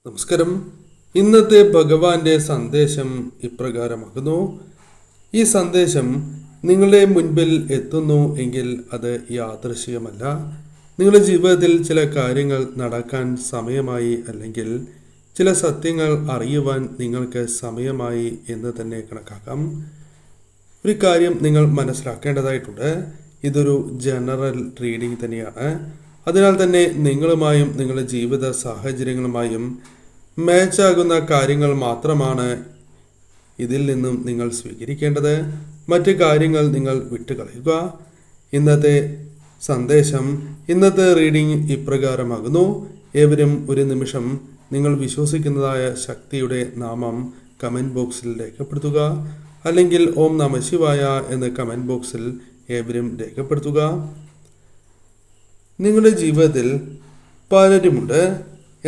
നമസ്കാരം. ഇന്നത്തെ ഭഗവാന്റെ സന്ദേശം ഇപ്രകാരമാകുന്നു. ഈ സന്ദേശം നിങ്ങളുടെ മുൻപിൽ എത്തുന്നു എങ്കിൽ അത് യാദൃശ്ചികമല്ല. നിങ്ങളുടെ ജീവിതത്തിൽ ചില കാര്യങ്ങൾ നടക്കാൻ സമയമായി, അല്ലെങ്കിൽ ചില സത്യങ്ങൾ അറിയുവാൻ നിങ്ങൾക്ക് സമയമായി എന്ന് തന്നെ കണക്കാക്കാം. ഒരു കാര്യം നിങ്ങൾ മനസ്സിലാക്കേണ്ടതായിട്ടുണ്ട്. ഇതൊരു ജനറൽ റീഡിംഗ് തന്നെയാണ്. അതിനാൽ തന്നെ നിങ്ങളുമായും നിങ്ങളുടെ ജീവിത സാഹചര്യങ്ങളുമായും മാച്ചാകുന്ന കാര്യങ്ങൾ മാത്രമാണ് ഇതിൽ നിന്നും നിങ്ങൾ സ്വീകരിക്കേണ്ടത്. മറ്റു കാര്യങ്ങൾ നിങ്ങൾ വിട്ടുകളയുക. ഇന്നത്തെ സന്ദേശം, ഇന്നത്തെ റീഡിംഗ് ഇപ്രകാരമാകുന്നു. ഏവരും ഒരു നിമിഷം നിങ്ങൾ വിശ്വസിക്കുന്നതായ ശക്തിയുടെ നാമം കമൻറ്റ് ബോക്സിൽ രേഖപ്പെടുത്തുക. അല്ലെങ്കിൽ ഓം നമഃ ശിവായ എന്ന് കമൻറ്റ് ബോക്സിൽ ഏവരും രേഖപ്പെടുത്തുക. നിങ്ങളുടെ ജീവിതത്തിൽ പലരുമുണ്ട്,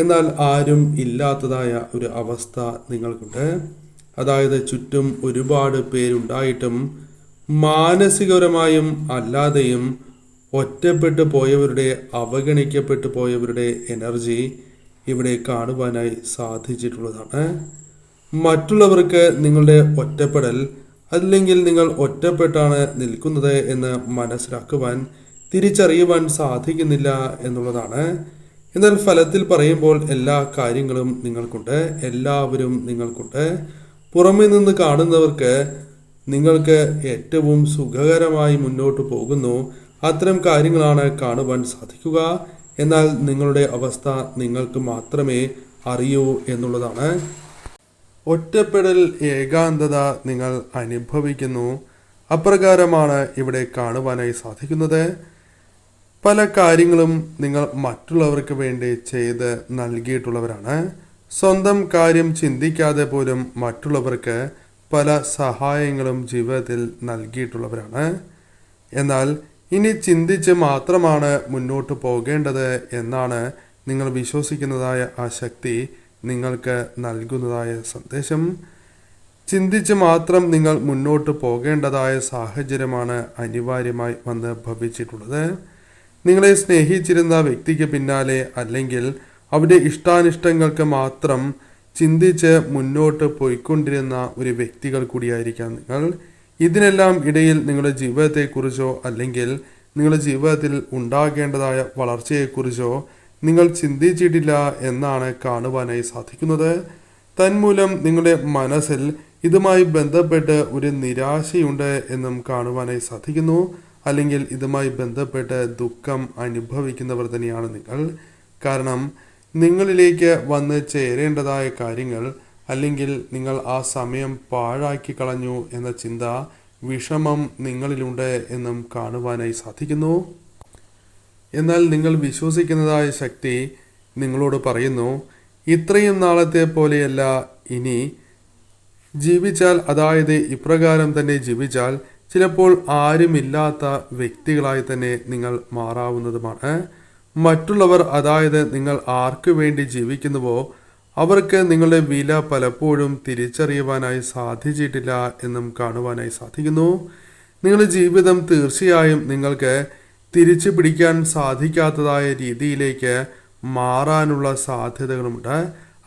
എന്നാൽ ആരും ഇല്ലാത്തതായ ഒരു അവസ്ഥ നിങ്ങൾക്കുണ്ട്. അതായത് ചുറ്റും ഒരുപാട് പേരുണ്ടായിട്ടും മാനസികപരമായും അല്ലാതെയും ഒറ്റപ്പെട്ടു പോയവരുടെ, അവഗണിക്കപ്പെട്ടു പോയവരുടെ എനർജി ഇവിടെ കാണുവാനായി സാധിച്ചിട്ടുള്ളതാണ്. മറ്റുള്ളവർക്ക് നിങ്ങളുടെ ഒറ്റപ്പെടൽ, അല്ലെങ്കിൽ നിങ്ങൾ ഒറ്റപ്പെട്ടാണ് നിൽക്കുന്നത് എന്ന് മനസ്സിലാക്കുവാൻ, തിരിച്ചറിയുവാൻ സാധിക്കുന്നില്ല എന്നുള്ളതാണ്. എന്നാൽ ഫലത്തിൽ പറയുമ്പോൾ എല്ലാ കാര്യങ്ങളും നിങ്ങൾക്കുണ്ട്, എല്ലാവരും നിങ്ങൾക്കുണ്ട്. പുറമെ നിന്ന് കാണുന്നവർക്ക് നിങ്ങൾക്ക് ഏറ്റവും സുഖകരമായി മുന്നോട്ട് പോകുന്നു, അത്തരം കാര്യങ്ങളാണ് കാണുവാൻ സാധിക്കുക. എന്നാൽ നിങ്ങളുടെ അവസ്ഥ നിങ്ങൾക്ക് മാത്രമേ അറിയൂ എന്നുള്ളതാണ്. ഒറ്റപ്പെടൽ, ഏകാന്തത നിങ്ങൾ അനുഭവിക്കുന്നു. അപ്രകാരമാണ് ഇവിടെ കാണുവാനായി സാധിക്കുന്നത്. പല കാര്യങ്ങളും നിങ്ങൾ മറ്റുള്ളവർക്ക് വേണ്ടി ചെയ്ത് നൽകിയിട്ടുള്ളവരാണ്. സ്വന്തം കാര്യം ചിന്തിക്കാതെ പോലും മറ്റുള്ളവർക്ക് പല സഹായങ്ങളും ജീവിതത്തിൽ നൽകിയിട്ടുള്ളവരാണ്. എന്നാൽ ഇനി ചിന്തിച്ച് മാത്രമാണ് മുന്നോട്ട് പോകേണ്ടത് എന്നാണ് നിങ്ങൾ വിശ്വസിക്കുന്നതായ ആ ശക്തി നിങ്ങൾക്ക് നൽകുന്നതായ സന്ദേശം. ചിന്തിച്ച് മാത്രം നിങ്ങൾ മുന്നോട്ട് പോകേണ്ടതായ സാഹചര്യമാണ് അനിവാര്യമായി വന്ന് ഭവിച്ചിട്ടുള്ളത്. നിങ്ങളെ സ്നേഹിച്ചിരുന്ന വ്യക്തിക്ക് പിന്നാലെ, അല്ലെങ്കിൽ അവരുടെ ഇഷ്ടാനിഷ്ടങ്ങൾക്ക് മാത്രം ചിന്തിച്ച് മുന്നോട്ട് പോയിക്കൊണ്ടിരുന്ന ഒരു വ്യക്തികൾ കൂടിയായിരിക്കാം നിങ്ങൾ. ഇതിനെല്ലാം ഇടയിൽ നിങ്ങളുടെ ജീവിതത്തെക്കുറിച്ചോ, അല്ലെങ്കിൽ നിങ്ങളുടെ ജീവിതത്തിൽ ഉണ്ടാകേണ്ടതായ വളർച്ചയെക്കുറിച്ചോ നിങ്ങൾ ചിന്തിച്ചിട്ടില്ല എന്നാണ് കാണുവാനായി സാധിക്കുന്നത്. തന്മൂലം നിങ്ങളുടെ മനസ്സിൽ ഇതുമായി ബന്ധപ്പെട്ട് ഒരു നിരാശയുണ്ട് എന്നും കാണുവാനായി സാധിക്കുന്നു. അല്ലെങ്കിൽ ഇതുമായി ബന്ധപ്പെട്ട് ദുഃഖം അനുഭവിക്കുന്നവർ തന്നെയാണ് നിങ്ങൾ. കാരണം നിങ്ങളിലേക്ക് വന്ന് ചേരേണ്ടതായ കാര്യങ്ങൾ, അല്ലെങ്കിൽ നിങ്ങൾ ആ സമയം പാഴാക്കി കളഞ്ഞു എന്ന ചിന്ത, വിഷമം നിങ്ങളിലുണ്ട് എന്നും കാണുവാനായി സാധിക്കുന്നു. എന്നാൽ നിങ്ങൾ വിശ്വസിക്കുന്നതായ ശക്തി നിങ്ങളോട് പറയുന്നു, ഇത്രയും നാളത്തെ പോലെയല്ല ഇനി ജീവിച്ചാൽ, അതായത് ഇപ്രകാരം തന്നെ ജീവിച്ചാൽ ചിലപ്പോൾ ആരുമില്ലാത്ത വ്യക്തികളായി തന്നെ നിങ്ങൾ മാറാവുന്നതുമാണ്. മറ്റുള്ളവർ, അതായത് നിങ്ങൾ ആർക്കു വേണ്ടി ജീവിക്കുന്നുവോ അവർക്ക് നിങ്ങളുടെ വില പലപ്പോഴും തിരിച്ചറിയുവാനായി സാധിച്ചിട്ടില്ല എന്നും കാണുവാനായി സാധിക്കുന്നു. നിങ്ങളുടെ ജീവിതം തീർച്ചയായും നിങ്ങൾക്ക് തിരിച്ചു പിടിക്കാൻ സാധിക്കാത്തതായ രീതിയിലേക്ക് മാറാനുള്ള സാധ്യതകളുമുണ്ട്.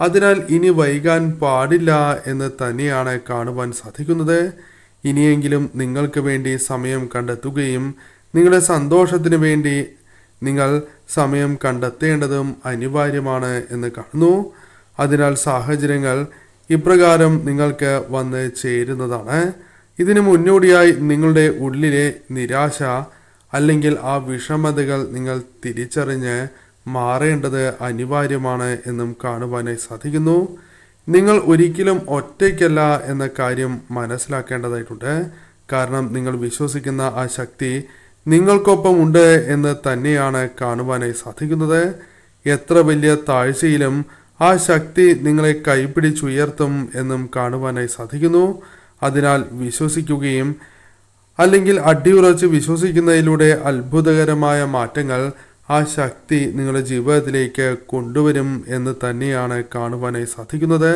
അതിനാൽ ഇനി വൈകാൻ പാടില്ല എന്ന് തന്നെയാണ് കാണുവാൻ സാധിക്കുന്നത്. ഇനിയെങ്കിലും നിങ്ങൾക്ക് വേണ്ടി സമയം കണ്ടെത്തുകയും നിങ്ങളുടെ സന്തോഷത്തിന് വേണ്ടി നിങ്ങൾ സമയം കണ്ടെത്തേണ്ടതും അനിവാര്യമാണ് എന്ന് കാണുന്നു. അതിനാൽ സാഹചര്യങ്ങൾ ഇപ്രകാരം നിങ്ങൾക്ക് വന്ന് ചേരുന്നതാണ്. ഇതിനു മുന്നോടിയായി നിങ്ങളുടെ ഉള്ളിലെ നിരാശ, അല്ലെങ്കിൽ ആ വിഷമതകൾ നിങ്ങൾ തിരിച്ചറിഞ്ഞ് മാറേണ്ടത് അനിവാര്യമാണ് എന്നും കാണുവാനായി സാധിക്കുന്നു. നിങ്ങൾ ഒരിക്കലും ഒറ്റയ്ക്കല്ല എന്ന കാര്യം മനസ്സിലാക്കേണ്ടതായിട്ടുണ്ട്. കാരണം നിങ്ങൾ വിശ്വസിക്കുന്ന ആ ശക്തി നിങ്ങൾക്കൊപ്പം ഉണ്ട് എന്ന് തന്നെയാണ് കാണുവാനായി സാധിക്കുന്നത്. എത്ര വലിയ താഴ്ചയിലും ആ ശക്തി നിങ്ങളെ കൈപിടിച്ചുയർത്തും എന്നും കാണുവാനായി സാധിക്കുന്നു. അതിനാൽ വിശ്വസിക്കുകയും, അല്ലെങ്കിൽ അടിയുറച്ച് വിശ്വസിക്കുന്നതിലൂടെ അത്ഭുതകരമായ മാറ്റങ്ങൾ ആ ശക്തി നിങ്ങളുടെ ജീവിതത്തിലേക്ക് കൊണ്ടുവരും എന്ന് തന്നെയാണ് കാണുവാനായി സാധിക്കുന്നത്.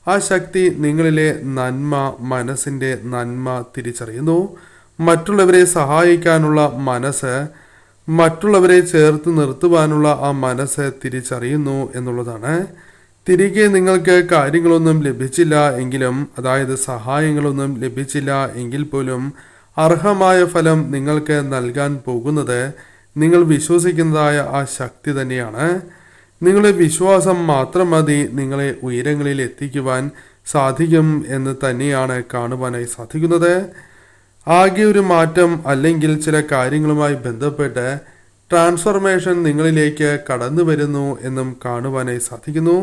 ആ ശക്തി നിങ്ങളിലെ നന്മ, മനസ്സിൻ്റെ നന്മ തിരിച്ചറിയുന്നു. മറ്റുള്ളവരെ സഹായിക്കാനുള്ള മനസ്സ്, മറ്റുള്ളവരെ ചേർത്ത് നിർത്തുവാനുള്ള ആ മനസ്സ് തിരിച്ചറിയുന്നു എന്നുള്ളതാണ്. തിരികെ നിങ്ങൾക്ക് കാര്യങ്ങളൊന്നും ലഭിച്ചില്ല എങ്കിലും, അതായത് സഹായങ്ങളൊന്നും ലഭിച്ചില്ല എങ്കിൽ പോലും അർഹമായ ഫലം നിങ്ങൾക്ക് നൽകാൻ പോകുന്നത് നിങ്ങൾ വിശ്വസിക്കുന്നതായ ആ ശക്തി തന്നെയാണ്. നിങ്ങളുടെ വിശ്വാസം മാത്രം മതി നിങ്ങളെ ഉയരങ്ങളിൽ എത്തിക്കുവാൻ സാധിക്കും എന്ന് തന്നെയാണ് കാണുവാനായി സാധിക്കുന്നത്. ആകെ ഒരു മാറ്റം അല്ലെങ്കിൽ ചില കാര്യങ്ങളുമായി ബന്ധപ്പെട്ട് ട്രാൻസ്ഫർമേഷൻ നിങ്ങളിലേക്ക് കടന്നു വരുന്നു എന്നും കാണുവാനായി സാധിക്കുന്നു.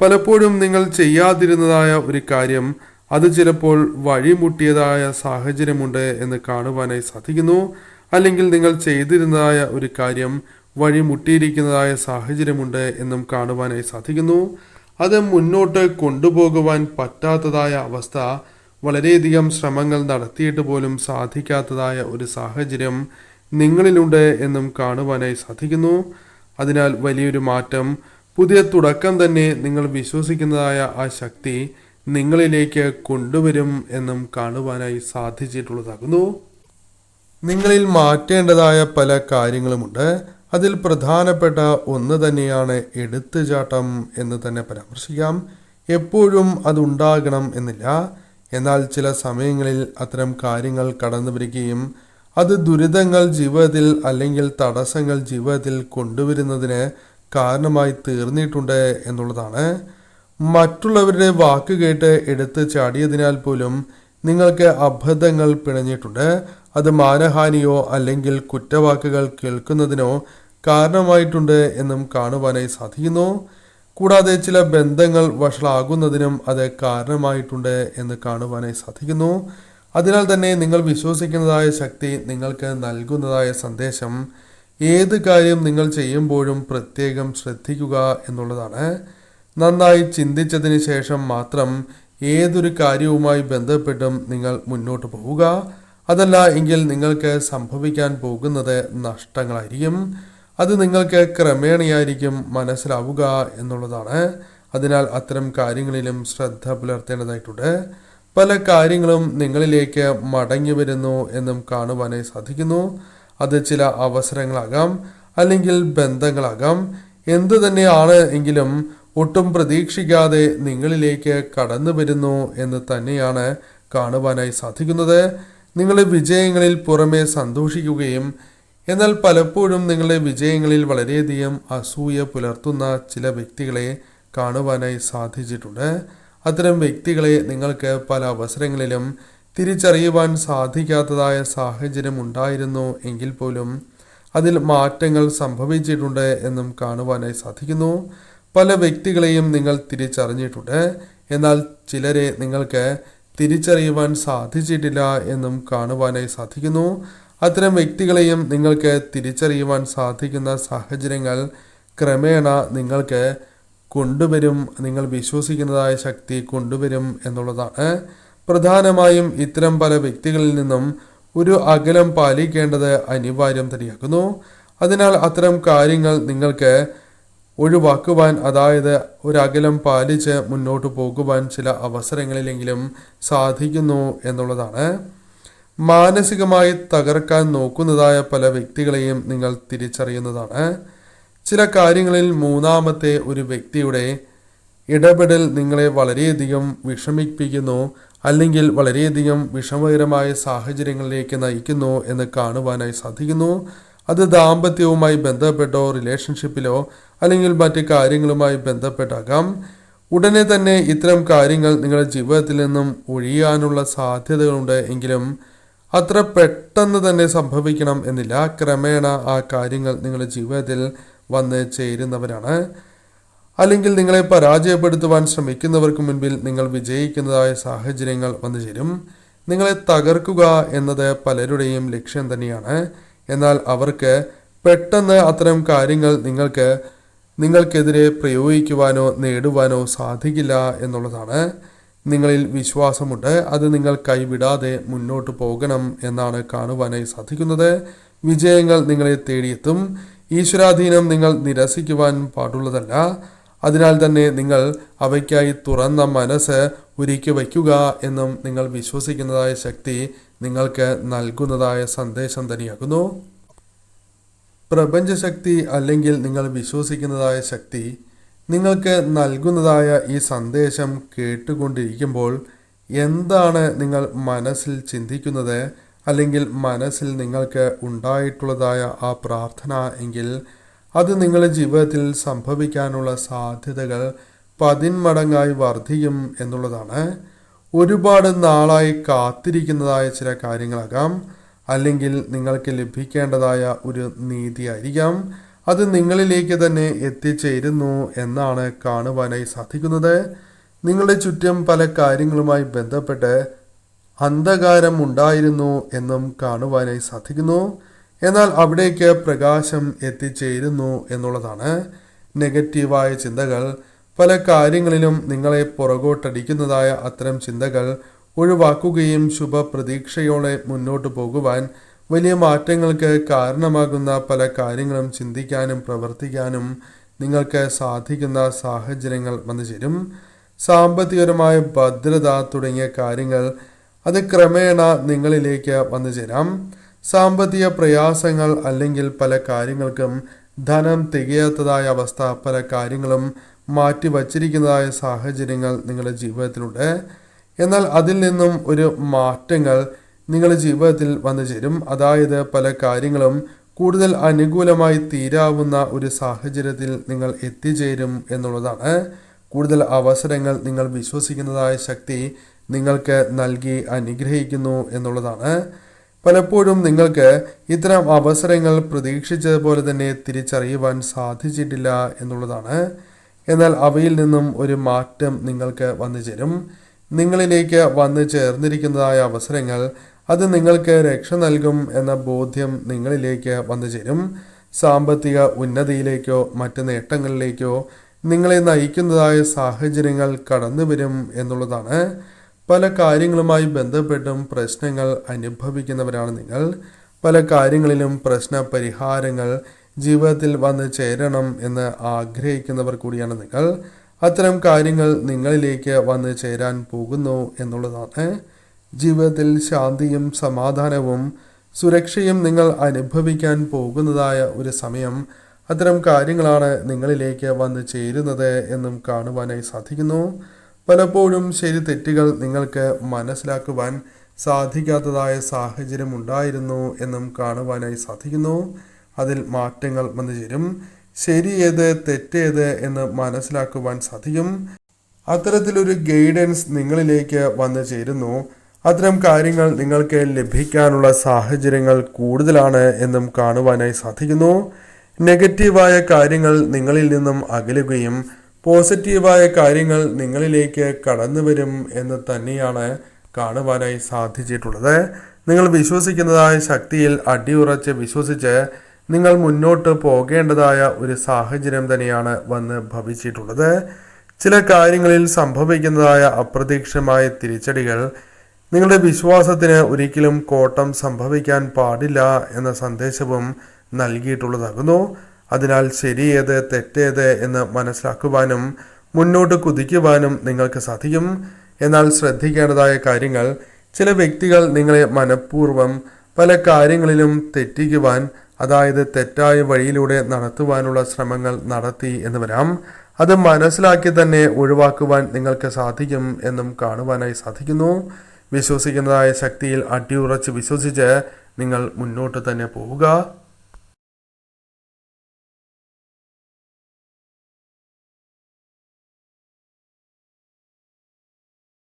പലപ്പോഴും നിങ്ങൾ ചെയ്യാതിരുന്നതായ ഒരു കാര്യം അത് ചിലപ്പോൾ വഴിമുട്ടിയതായ സാഹചര്യമുണ്ട് എന്ന് കാണുവാനായി സാധിക്കുന്നു. അല്ലെങ്കിൽ നിങ്ങൾ ചെയ്തിരുന്നതായ ഒരു കാര്യം വഴിമുട്ടിയിരിക്കുന്നതായ സാഹചര്യമുണ്ട് എന്നും കാണുവാനായി സാധിക്കുന്നു. അത് മുന്നോട്ട് കൊണ്ടുപോകുവാൻ പറ്റാത്തതായ അവസ്ഥ, വളരെയധികം ശ്രമങ്ങൾ നടത്തിയിട്ട് പോലും സാധിക്കാത്തതായ ഒരു സാഹചര്യം നിങ്ങളിലുണ്ട് എന്നും കാണുവാനായി സാധിക്കുന്നു. അതിനാൽ വലിയൊരു മാറ്റം, പുതിയ തുടക്കം തന്നെ നിങ്ങൾ വിശ്വസിക്കുന്നതായ ആ ശക്തി നിങ്ങളിലേക്ക് കൊണ്ടുവരും എന്നും കാണുവാനായി സാധിച്ചിട്ടുള്ളതാകുന്നു. നിങ്ങളിൽ മാറ്റേണ്ടതായ പല കാര്യങ്ങളുമുണ്ട്. അതിൽ പ്രധാനപ്പെട്ട ഒന്ന് തന്നെയാണ് എടുത്തുചാട്ടം എന്ന് തന്നെ പരാമർശിക്കാം. എപ്പോഴും അതുണ്ടാകണം എന്നില്ല, എന്നാൽ ചില സമയങ്ങളിൽ അത്തരം കാര്യങ്ങൾ കടന്നു വരികയും അത് ദുരിതങ്ങൾ ജീവിതത്തിൽ അല്ലെങ്കിൽ തടസ്സങ്ങൾ ജീവിതത്തിൽ കൊണ്ടുവരുന്നതിന് കാരണമായി തീർന്നിട്ടുണ്ട് എന്നുള്ളതാണ്. മറ്റുള്ളവരുടെ വാക്ക് കേട്ട് എടുത്ത് ചാടിയതിനാൽ പോലും നിങ്ങൾക്ക് അബദ്ധങ്ങൾ പിണഞ്ഞിട്ടുണ്ട്. അത് മാനഹാനിയോ അല്ലെങ്കിൽ കുറ്റവാക്കുകൾ കേൾക്കുന്നതിനോ കാരണമായിട്ടുണ്ട് എന്നും കാണുവാനായി സാധിക്കുന്നു. കൂടാതെ ചില ബന്ധങ്ങൾ വഷളാകുന്നതിനും അത് കാരണമായിട്ടുണ്ട് എന്ന് കാണുവാനായി സാധിക്കുന്നു. അതിനാൽ തന്നെ നിങ്ങൾ വിശ്വസിക്കുന്നതായ ശക്തി നിങ്ങൾക്ക് നൽകുന്നതായ സന്ദേശം, ഏത് കാര്യം നിങ്ങൾ ചെയ്യുമ്പോഴും പ്രത്യേകം ശ്രദ്ധിക്കുക എന്നുള്ളതാണ്. നന്നായി ചിന്തിച്ചതിന് ശേഷം മാത്രം ഏതൊരു കാര്യവുമായി ബന്ധപ്പെട്ടും നിങ്ങൾ മുന്നോട്ട് പോവുക. അതല്ല എങ്കിൽ നിങ്ങൾക്ക് സംഭവിക്കാൻ പോകുന്നത് നഷ്ടങ്ങളായിരിക്കും. അത് നിങ്ങൾക്ക് ക്രമേണയായിരിക്കും മനസ്സിലാവുക എന്നുള്ളതാണ്. അതിനാൽ അത്തരം കാര്യങ്ങളിലും ശ്രദ്ധ പുലർത്തേണ്ടതായിട്ടുണ്ട്. പല കാര്യങ്ങളും നിങ്ങളിലേക്ക് മടങ്ങി വരുന്നു എന്നും കാണുവാനായി സാധിക്കുന്നു. അത് ചില അവസരങ്ങളാകാം, അല്ലെങ്കിൽ ബന്ധങ്ങളാകാം. എന്തു തന്നെയാണ് എങ്കിലും ഒട്ടും പ്രതീക്ഷിക്കാതെ നിങ്ങളിലേക്ക് കടന്നു വരുന്നു എന്ന് തന്നെയാണ് കാണുവാനായി സാധിക്കുന്നത്. നിങ്ങളുടെ വിജയങ്ങളിൽ പുറമെ സന്തോഷിക്കുകയും എന്നാൽ പലപ്പോഴും നിങ്ങളുടെ വിജയങ്ങളിൽ വളരെയധികം അസൂയ പുലർത്തുന്ന ചില വ്യക്തികളെ കാണുവാനായി സാധിച്ചിട്ടുണ്ട്. അത്തരം വ്യക്തികളെ നിങ്ങൾക്ക് പല അവസരങ്ങളിലും തിരിച്ചറിയുവാൻ സാധിക്കാത്തതായ സാഹചര്യം ഉണ്ടായിരുന്നു എങ്കിൽ പോലും അതിൽ മാറ്റങ്ങൾ സംഭവിച്ചിട്ടുണ്ട് എന്നും കാണുവാനായി സാധിക്കുന്നു. പല വ്യക്തികളെയും നിങ്ങൾ തിരിച്ചറിഞ്ഞിട്ടുണ്ട്, എന്നാൽ ചിലരെ നിങ്ങൾക്ക് തിരിച്ചറിയുവാൻ സാധിച്ചിട്ടില്ല എന്നും കാണുവാനായി സാധിക്കുന്നു. അത്തരം വ്യക്തികളെയും നിങ്ങൾക്ക് തിരിച്ചറിയുവാൻ സാധിക്കുന്ന സാഹചര്യങ്ങൾ ക്രമേണ നിങ്ങൾക്ക് കൊണ്ടുവരും, നിങ്ങൾ വിശ്വസിക്കുന്നതായ ശക്തി കൊണ്ടുവരും എന്നുള്ളതാണ്. പ്രധാനമായും ഇത്തരം പല വ്യക്തികളിൽ നിന്നും ഒരു അകലം പാലിക്കേണ്ടത് അനിവാര്യം തന്നെയാകുന്നു. അതിനാൽ അത്തരം കാര്യങ്ങൾ നിങ്ങൾക്ക് ഒഴിവാക്കുവാൻ, അതായത് ഒരു അകലം പാലിച്ച് മുന്നോട്ട് പോകുവാൻ ചില അവസരങ്ങളിലെങ്കിലും സാധിക്കുന്നു എന്നുള്ളതാണ്. മാനസികമായി തകർക്കാൻ നോക്കുന്നതായ പല വ്യക്തികളെയും നിങ്ങൾ തിരിച്ചറിയുന്നതാണ്. ചില കാര്യങ്ങളിൽ മൂന്നാമത്തെ ഒരു വ്യക്തിയുടെ ഇടപെടൽ നിങ്ങളെ വളരെയധികം വിഷമിപ്പിക്കുന്നു, അല്ലെങ്കിൽ വളരെയധികം വിഷമകരമായ സാഹചര്യങ്ങളിലേക്ക് നയിക്കുന്നു എന്ന് കാണുവാനായി സാധിക്കുന്നു. അത് ദാമ്പത്യവുമായി ബന്ധപ്പെട്ടോ റിലേഷൻഷിപ്പിലോ അല്ലെങ്കിൽ മറ്റ് കാര്യങ്ങളുമായി ബന്ധപ്പെട്ടാകാം. ഉടനെ തന്നെ ഇത്തരം കാര്യങ്ങൾ നിങ്ങളുടെ ജീവിതത്തിൽ നിന്നും ഒഴിയാനുള്ള സാധ്യതകളുണ്ട് എങ്കിലും അത്ര പെട്ടെന്ന് തന്നെ സംഭവിക്കണം എന്നില്ല. ക്രമേണ ആ കാര്യങ്ങൾ നിങ്ങളുടെ ജീവിതത്തിൽ വന്ന് ചേരുന്നവരാണ്. അല്ലെങ്കിൽ നിങ്ങളെ പരാജയപ്പെടുത്തുവാൻ ശ്രമിക്കുന്നവർക്ക് മുൻപിൽ നിങ്ങൾ വിജയിക്കുന്നതായ സാഹചര്യങ്ങൾ വന്നു ചേരും. നിങ്ങളെ തകർക്കുക എന്നത് പലരുടെയും ലക്ഷ്യം തന്നെയാണ്. എന്നാൽ അവർക്ക് പെട്ടെന്ന് അത്തരം കാര്യങ്ങൾ നിങ്ങൾക്കെതിരെ പ്രയോഗിക്കുവാനോ നേടുവാനോ സാധിക്കില്ല എന്നുള്ളതാണ്. നിങ്ങളിൽ വിശ്വാസമുണ്ട്, അത് നിങ്ങൾ കൈവിടാതെ മുന്നോട്ട് പോകണം എന്നാണ് കാണുവാനായി സാധിക്കുന്നത്. വിജയങ്ങൾ നിങ്ങളെ തേടിയെത്തും. ഈശ്വരാധീനം നിങ്ങൾ നിരസിക്കുവാൻ പാടുള്ളതല്ല. അതിനാൽ തന്നെ നിങ്ങൾ അവയ്ക്കായി തുറന്ന മനസ്സ് ഒരുക്കി വയ്ക്കുക എന്നും നിങ്ങൾ വിശ്വസിക്കുന്നതായ ശക്തി നിങ്ങൾക്ക് നൽകുന്നതായ സന്ദേശം തന്നെയാകുന്നു. പ്രപഞ്ചശക്തി അല്ലെങ്കിൽ നിങ്ങൾ വിശ്വസിക്കുന്നതായ ശക്തി നിങ്ങൾക്ക് നൽകുന്നതായ ഈ സന്ദേശം കേട്ടുകൊണ്ടിരിക്കുമ്പോൾ എന്താണ് നിങ്ങൾ മനസ്സിൽ ചിന്തിക്കുന്നത്, അല്ലെങ്കിൽ മനസ്സിൽ നിങ്ങൾക്ക് ഉണ്ടായിട്ടുള്ളതായ ആ പ്രാർത്ഥന എങ്കിൽ അത് നിങ്ങളുടെ ജീവിതത്തിൽ സംഭവിക്കാനുള്ള സാധ്യതകൾ 10 മടങ്ങായി വർദ്ധിക്കും എന്നുള്ളതാണ്. ഒരുപാട് നാളായി കാത്തിരിക്കുന്നതായ ചില കാര്യങ്ങളാകാം, അല്ലെങ്കിൽ നിങ്ങൾക്ക് ലഭിക്കേണ്ടതായ ഒരു നീതിയായിരിക്കാം. അത് നിങ്ങളിലേക്ക് തന്നെ എത്തിച്ചേരുന്നു എന്നാണ് കാണുവാനായി സാധിക്കുന്നത്. നിങ്ങളുടെ ചുറ്റും പല കാര്യങ്ങളുമായി ബന്ധപ്പെട്ട് അന്ധകാരം ഉണ്ടായിരുന്നു എന്നും കാണുവാനായി സാധിക്കുന്നു. എന്നാൽ അവിടേക്ക് പ്രകാശം എത്തിച്ചേരുന്നു എന്നുള്ളതാണ്. നെഗറ്റീവായ ചിന്തകൾ, പല കാര്യങ്ങളിലും നിങ്ങളെ പുറകോട്ടടിക്കുന്നതായ അത്തരം ചിന്തകൾ ഒഴിവാക്കുകയും ശുഭപ്രതീക്ഷയോടെ മുന്നോട്ട് പോകുവാൻ വലിയ മാറ്റങ്ങൾക്ക് കാരണമാകുന്ന പല കാര്യങ്ങളും ചിന്തിക്കാനും പ്രവർത്തിക്കാനും നിങ്ങൾക്ക് സാധിക്കുന്ന സാഹചര്യങ്ങൾ വന്നു ചേരും. സാമ്പത്തികപരമായ ഭദ്രത തുടങ്ങിയ കാര്യങ്ങൾ അത് ക്രമേണ നിങ്ങളിലേക്ക് വന്നു ചേരാം. സാമ്പത്തിക പ്രയാസങ്ങൾ അല്ലെങ്കിൽ പല കാര്യങ്ങൾക്കും ധനം തികയാത്തതായ അവസ്ഥ, പല കാര്യങ്ങളും മാറ്റി വച്ചിരിക്കുന്നതായ സാഹചര്യങ്ങൾ നിങ്ങളുടെ ജീവിതത്തിലുണ്ട്. എന്നാൽ അതിൽ നിന്നും ഒരു മാറ്റങ്ങൾ നിങ്ങളുടെ ജീവിതത്തിൽ വന്നു ചേരും. അതായത് പല കാര്യങ്ങളും കൂടുതൽ അനുകൂലമായി തീരാവുന്ന ഒരു സാഹചര്യത്തിൽ നിങ്ങൾ എത്തിച്ചേരും എന്നുള്ളതാണ്. കൂടുതൽ അവസരങ്ങൾ നിങ്ങൾ വിശ്വസിക്കുന്നതായ ശക്തി നിങ്ങൾക്ക് നൽകി അനുഗ്രഹിക്കുന്നു എന്നുള്ളതാണ്. പലപ്പോഴും നിങ്ങൾക്ക് ഇത്തരം അവസരങ്ങൾ പ്രതീക്ഷിച്ചതുപോലെ തന്നെ തിരിച്ചറിയുവാൻ സാധിച്ചിട്ടില്ല എന്നുള്ളതാണ്. എന്നാൽ അവയിൽ നിന്നും ഒരു മാറ്റം നിങ്ങൾക്ക് വന്നു ചേരും. നിങ്ങളിലേക്ക് വന്നു ചേർന്നിരിക്കുന്നതായ അവസരങ്ങൾ അത് നിങ്ങൾക്ക് രക്ഷ നൽകും എന്ന ബോധ്യം നിങ്ങളിലേക്ക് വന്നു ചേരും. സാമ്പത്തിക ഉന്നതിയിലേക്കോ മറ്റ് നേട്ടങ്ങളിലേക്കോ നിങ്ങളെ നയിക്കുന്നതായ സാഹചര്യങ്ങൾ കടന്നു വരും എന്നുള്ളതാണ്. പല കാര്യങ്ങളുമായി ബന്ധപ്പെട്ടും പ്രശ്നങ്ങൾ അനുഭവിക്കുന്നവരാണ് നിങ്ങൾ. പല കാര്യങ്ങളിലും പ്രശ്ന പരിഹാരങ്ങൾ ജീവിതത്തിൽ വന്ന് ചേരണം എന്ന് ആഗ്രഹിക്കുന്നവർ കൂടിയാണ് നിങ്ങൾ. അത്തരം കാര്യങ്ങൾ നിങ്ങളിലേക്ക് വന്ന് ചേരാൻ പോകുന്നു എന്നുള്ളതാണ്. ജീവിതത്തിൽ ശാന്തിയും സമാധാനവും സുരക്ഷയും നിങ്ങൾ അനുഭവിക്കാൻ പോകുന്നതായ ഒരു സമയം, അത്തരം കാര്യങ്ങളാണ് നിങ്ങളിലേക്ക് വന്ന് ചേരുന്നത് എന്നും കാണുവാനായി സാധിക്കുന്നു. പലപ്പോഴും ശരി തെറ്റുകൾ നിങ്ങൾക്ക് മനസ്സിലാക്കുവാൻ സാധിക്കാത്തതായ സാഹചര്യം ഉണ്ടായിരുന്നു എന്നും കാണുവാനായി സാധിക്കുന്നു. അതിൽ മാറ്റങ്ങൾ വന്നു ചേരും. ശരി ഏത് തെറ്റേത് എന്ന് മനസ്സിലാക്കുവാൻ സാധിക്കും. അത്തരത്തിലൊരു ഗൈഡൻസ് നിങ്ങളിലേക്ക് വന്നു ചേരുന്നു. അത്തരം കാര്യങ്ങൾ നിങ്ങൾക്ക് ലഭിക്കാനുള്ള സാഹചര്യങ്ങൾ കൂടുതലാണ് എന്നും കാണുവാനായി സാധിക്കുന്നു. നെഗറ്റീവായ കാര്യങ്ങൾ നിങ്ങളിൽ നിന്നും അകലുകയും പോസിറ്റീവായ കാര്യങ്ങൾ നിങ്ങളിലേക്ക് കടന്നു വരും എന്ന് തന്നെയാണ് കാണുവാനായി സാധിച്ചിട്ടുള്ളത്. നിങ്ങൾ വിശ്വസിക്കുന്നതായ ശക്തിയിൽ അടിയുറച്ച് വിശ്വസിച്ച് നിങ്ങൾ മുന്നോട്ട് പോകേണ്ടതായ ഒരു സാഹചര്യം തന്നെയാണ് വന്ന് ഭവിച്ചിട്ടുള്ളത്. ചില കാര്യങ്ങളിൽ സംഭവിക്കുന്നതായ അപ്രതീക്ഷിതമായ തിരിച്ചടികൾ നിങ്ങളുടെ വിശ്വാസത്തിന് ഒരിക്കലും കോട്ടം സംഭവിക്കാൻ പാടില്ല എന്ന സന്ദേശവും നൽകിയിട്ടുള്ളതാകുന്നു. അതിനാൽ ശരിയേത് തെറ്റേത് എന്ന് മനസ്സിലാക്കുവാനും മുന്നോട്ട് കുതിക്കുവാനും നിങ്ങൾക്ക് സാധിക്കും. എന്നാൽ ശ്രദ്ധിക്കേണ്ടതായ കാര്യങ്ങൾ, ചില വ്യക്തികൾ നിങ്ങളെ മനഃപൂർവ്വം പല കാര്യങ്ങളിലും തെറ്റിക്കുവാൻ, അതായത് തെറ്റായ വഴിയിലൂടെ നടത്തുവാനുള്ള ശ്രമങ്ങൾ നടത്തി എന്ന് വരാം. അത് മനസ്സിലാക്കി തന്നെ ഒഴിവാക്കുവാൻ നിങ്ങൾക്ക് സാധിക്കും എന്നും കാണുവാനായി സാധിക്കുന്നു. വിശ്വസിക്കുന്നതായ ശക്തിയിൽ അടിയുറച്ച് വിശ്വസിച്ച് നിങ്ങൾ മുന്നോട്ട് തന്നെ പോവുക.